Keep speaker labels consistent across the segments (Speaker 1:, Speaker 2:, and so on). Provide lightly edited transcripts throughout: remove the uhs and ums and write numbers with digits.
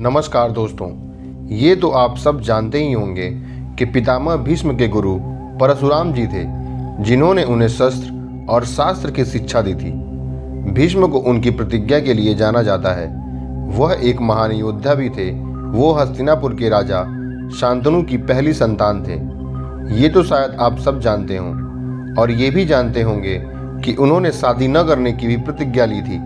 Speaker 1: नमस्कार दोस्तों, ये तो आप सब जानते ही होंगे कि पितामह भीष्म के गुरु परशुराम जी थे, जिन्होंने उन्हें शस्त्र और शास्त्र की शिक्षा दी थी। भीष्म को उनकी प्रतिज्ञा के लिए जाना जाता है। वह एक महान योद्धा भी थे। वो हस्तिनापुर के राजा शांतनु की पहली संतान थे। ये तो शायद आप सब जानते हों और ये भी जानते होंगे कि उन्होंने शादी न करने की भी प्रतिज्ञा ली थी।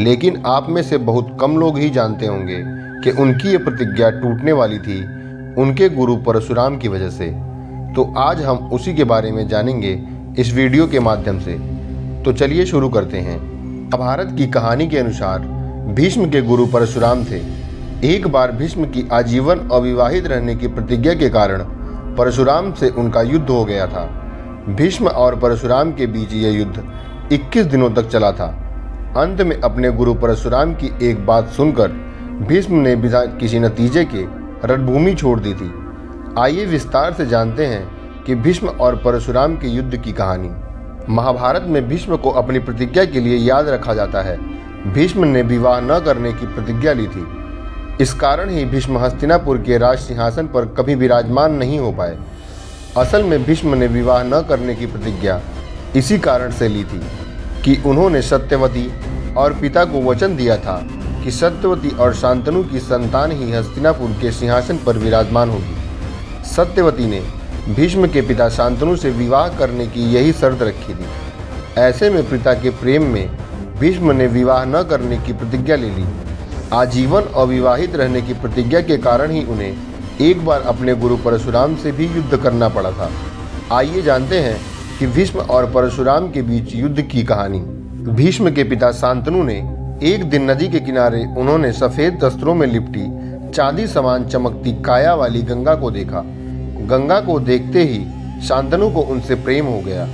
Speaker 1: लेकिन आप में से बहुत कम लोग ही जानते होंगे कि उनकी ये प्रतिज्ञा टूटने वाली थी उनके गुरु परशुराम की वजह से। तो आज हम उसी के बारे में जानेंगे इस वीडियो के माध्यम से। तो चलिए शुरू करते हैं। महाभारत की कहानी के अनुसार भीष्म के गुरु परशुराम थे। एक बार भीष्म की आजीवन अविवाहित रहने की प्रतिज्ञा के कारण परशुराम से उनका युद्ध हो गया था। भीष्म और परशुराम के बीच यह युद्ध 21 दिनों तक चला था। अंत में अपने गुरु परशुराम की एक बात सुनकर भीष्म ने बिना किसी नतीजे के रणभूमि छोड़ दी थी। आइए विस्तार से जानते हैं कि भीष्म और परशुराम के युद्ध की कहानी। महाभारत में भीष्म को अपनी प्रतिज्ञा के लिए याद रखा जाता है। भीष्म ने विवाह न करने की प्रतिज्ञा ली थी। इस कारण ही भीष्म हस्तिनापुर के राज सिंहासन पर कभी विराजमान नहीं हो पाए। असल में भीष्म ने विवाह न करने की प्रतिज्ञा इसी कारण से ली थी कि उन्होंने सत्यवती और पिता को वचन दिया था कि सत्यवती और शांतनु की संतान ही हस्तिनापुर के सिंहासन पर विराजमान होगी। सत्यवती ने भीष्म के पिता शांतनु से विवाह करने की यही शर्त रखी थी। ऐसे में पिता के प्रेम में भीष्म ने विवाह न करने की प्रतिज्ञा ले ली। आजीवन अविवाहित रहने की प्रतिज्ञा के कारण ही उन्हें एक बार अपने गुरु परशुराम से भी युद्ध करना पड़ा था। आइए जानते हैं कि भीष्म और परशुराम के बीच युद्ध की कहानी। भीष्म के पिता शांतनु ने एक दिन नदी के किनारे उन्होंने सफेद वस्त्रों में लिपटी चांदी समान चमकती काया वाली गंगा को देखा। गंगा को देखते ही शांतनु को उनसे प्रेम हो गया।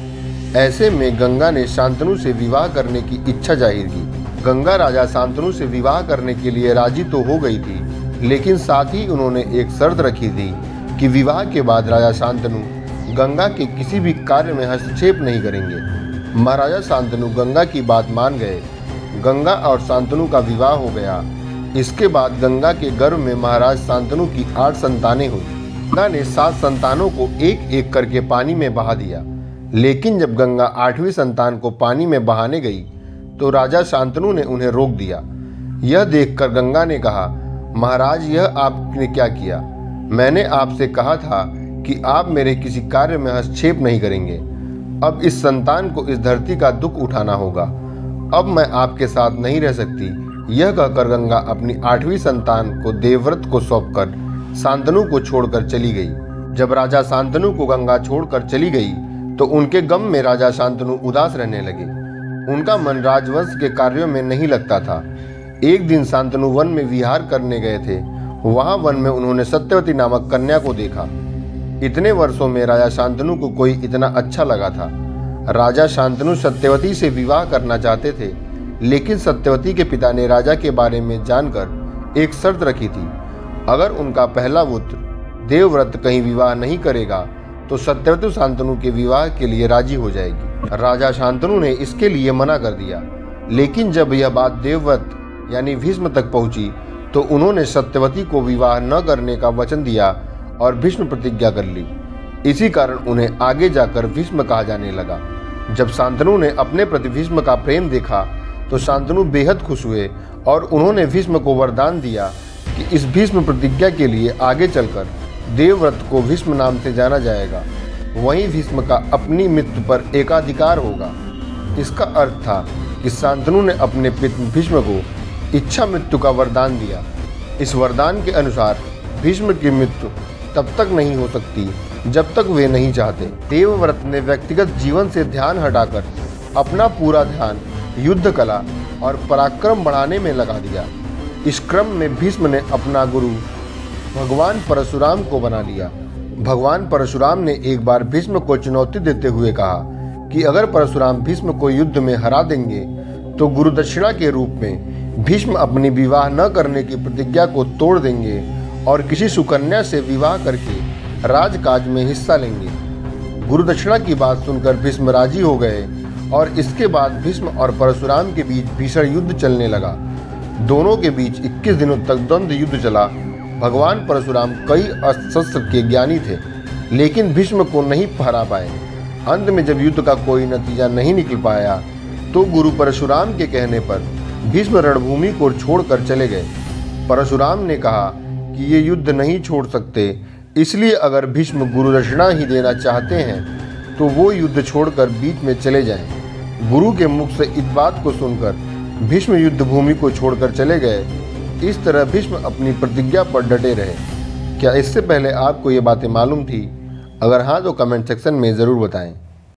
Speaker 1: ऐसे में गंगा ने शांतनु से विवाह करने की इच्छा जाहिर की। गंगा राजा शांतनु से विवाह करने के लिए राजी तो हो गई थी, लेकिन साथ ही उन्होंने एक शर्त रखी थी कि विवाह के बाद राजा शांतनु गंगा के किसी भी कार्य में हस्तक्षेप नहीं करेंगे। महाराजा शांतनु गंगा की बात मान गए। गंगा और शांतनु का विवाह हो गया। इसके बाद गंगा के गर्भ में महाराज शांतनु की 8 संतानें हुई। गंगा ने 7 संतानों को एक एक करके पानी में बहा दिया। लेकिन जब गंगा 8वीं संतान को पानी में बहाने गई तो राजा शांतनु ने उन्हें रोक दिया। यह देखकर गंगा ने कहा, महाराज, यह आपने क्या किया? मैंने आपसे कहा था कि आप मेरे किसी कार्य में हस्तक्षेप नहीं करेंगे। अब इस संतान को इस धरती का दुख उठाना होगा। अब मैं आपके साथ नहीं रह सकती। यह कहकर गंगा अपनी 8वीं संतान को देवव्रत को सौंपकर शांतनु को छोड़कर चली गई। जब राजा शांतनु को गंगा छोड़कर चली गई तो उनके गम में राजा शांतनु उदास रहने लगे। उनका मन राजवंश के कार्यों में नहीं लगता था। एक दिन शांतनु वन में विहार करने गए थे। वहां वन में उन्होंने सत्यवती नामक कन्या को देखा। इतने वर्षों में राजा शांतनु को कोई इतना अच्छा लगा था। राजा शांतनु सत्यवती से विवाह करना चाहते थे, लेकिन सत्यवती के पिता ने राजा के बारे में जानकर एक शर्त रखी थी। अगर उनका पहला पुत्र देवव्रत कहीं विवाह नहीं करेगा तो सत्यवती शांतनु के विवाह के लिए राजी हो जाएगी। राजा शांतनु ने इसके लिए मना कर दिया। लेकिन जब यह बात देवव्रत यानी भीष्म तक पहुंची तो उन्होंने सत्यवती को विवाह न करने का वचन दिया और भीष्म प्रतिज्ञा कर ली। इसी कारण उन्हें आगे जाकर भीष्म कहा जाने लगा। जब शांतनु ने अपने प्रति भीष्म का प्रेम देखा तो शांतनु बेहद खुश हुए और उन्होंने भीष्म को वरदान दिया कि इस भीष्म प्रतिज्ञा के लिए आगे चलकर देवव्रत को भीष्म नाम से जाना जाएगा। वहीं भीष्म का अपनी मृत्यु पर एकाधिकार होगा। इसका अर्थ था कि शांतनु ने अपने पिता भीष्म को इच्छा मृत्यु का वरदान दिया। इस वरदान के अनुसार भीष्म की मृत्यु तब तक नहीं हो सकती जब तक वे नहीं चाहते। देवव्रत ने व्यक्तिगत जीवन से ध्यान हटाकर अपना पूरा ध्यान युद्ध कला और पराक्रम बढ़ाने में लगा दिया। इस क्रम में भीष्म ने अपना गुरु भगवान परशुराम को बना लिया। भगवान परशुराम ने एक बार भीष्म को चुनौती देते हुए कहा कि अगर परशुराम भीष्म को युद्ध में हरा देंगे तो गुरु दक्षिणा के रूप में भीष्म अपनी विवाह न करने की प्रतिज्ञा को तोड़ देंगे और किसी सुकन्या से विवाह करके राजकाज में हिस्सा लेंगे। गुरु दक्षिणा की बात सुनकर भीष्म राजी हो गए और इसके बाद भीष्म और परशुराम के बीच भीषण युद्ध चलने लगा। दोनों के बीच 21 दिनों तक द्वंद्व युद्ध चला। भगवान परशुराम कई अस्त्र शस्त्र के ज्ञानी थे, लेकिन भीष्म को नहीं हरा पाए। अंत में जब युद्ध का कोई नतीजा नहीं निकल पाया तो गुरु परशुराम के कहने पर भीष्म रणभूमि को छोड़कर चले गए। परशुराम ने कहा कि ये युद्ध नहीं छोड़ सकते, इसलिए अगर भीष्म गुरु दक्षिणा ही देना चाहते हैं तो वो युद्ध छोड़कर बीच में चले जाएं। गुरु के मुख से इस बात को सुनकर भीष्म युद्ध भूमि को छोड़कर चले गए। इस तरह भीष्म अपनी प्रतिज्ञा पर डटे रहे। क्या इससे पहले आपको ये बातें मालूम थी? अगर हाँ तो कमेंट सेक्शन में ज़रूर बताएं।